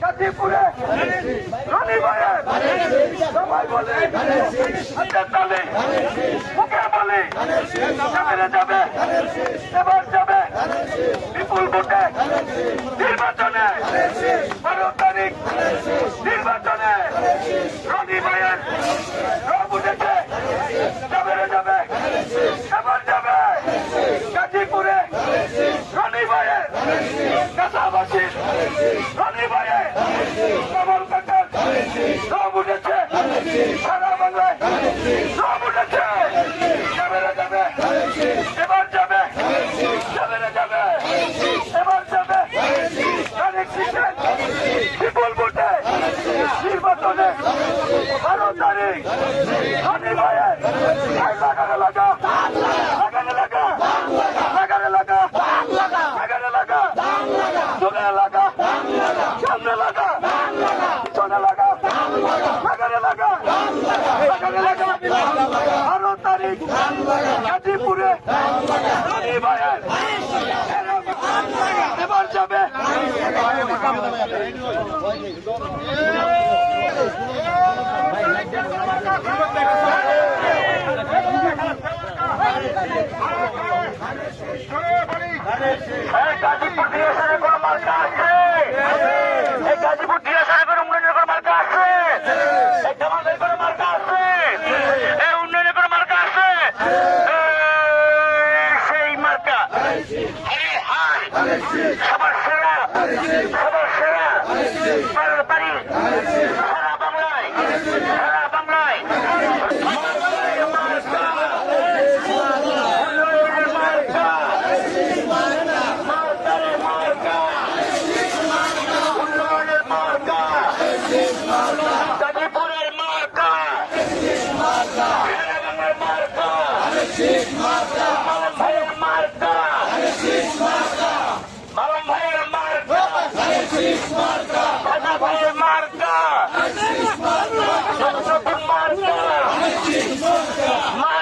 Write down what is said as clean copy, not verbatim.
গাজীপুরে রনি ভাইয়ের সবাই বলে হাতের তালে মুখে বলে যাবে এবার যাবে বিপুল ভোটে নির্বাচনে 12 তারিখ নির্বাচনে রনি ভাইয়ের সব উঠেছে যাবে এবার যাবে গাজীপুরে রনি ভাইয়ের কাছাবাসীর রনি ভাইয়ের কমল কাকার সব উঠেছে সারা বাংলায় সব উঠেছে যাবে এবার যাবে এবার যাবে তারিখ দিচ্ছেন বিপুল ভোটে নির্বাচনে 12 তারিখ রনি ভাইয়ের লাগানে লাগা চলে লাগা সামনে লাগা পিছনে লাগা লাগানে লাগা 12 তারিখ গাজীপুরে রনি ভাইয়ের এবার যাবে গাজীপুর দিয়ে কোন মার্কা আছে গাজীপুর দিয়ে কোন উন্নয়নের কোন মার্কা আছে কোন মার্কা আছে উন্নয়নের কোন মার্কা আছে সেই মার্কা সবার সেরা বাড়ি সারা বাংলায় গাজীপুরের মার্কা মালম ভাইয়ের মার্কা মালম ভাইয়ের মার্কা খাজা ভাইয়ের মার্কা মার্কা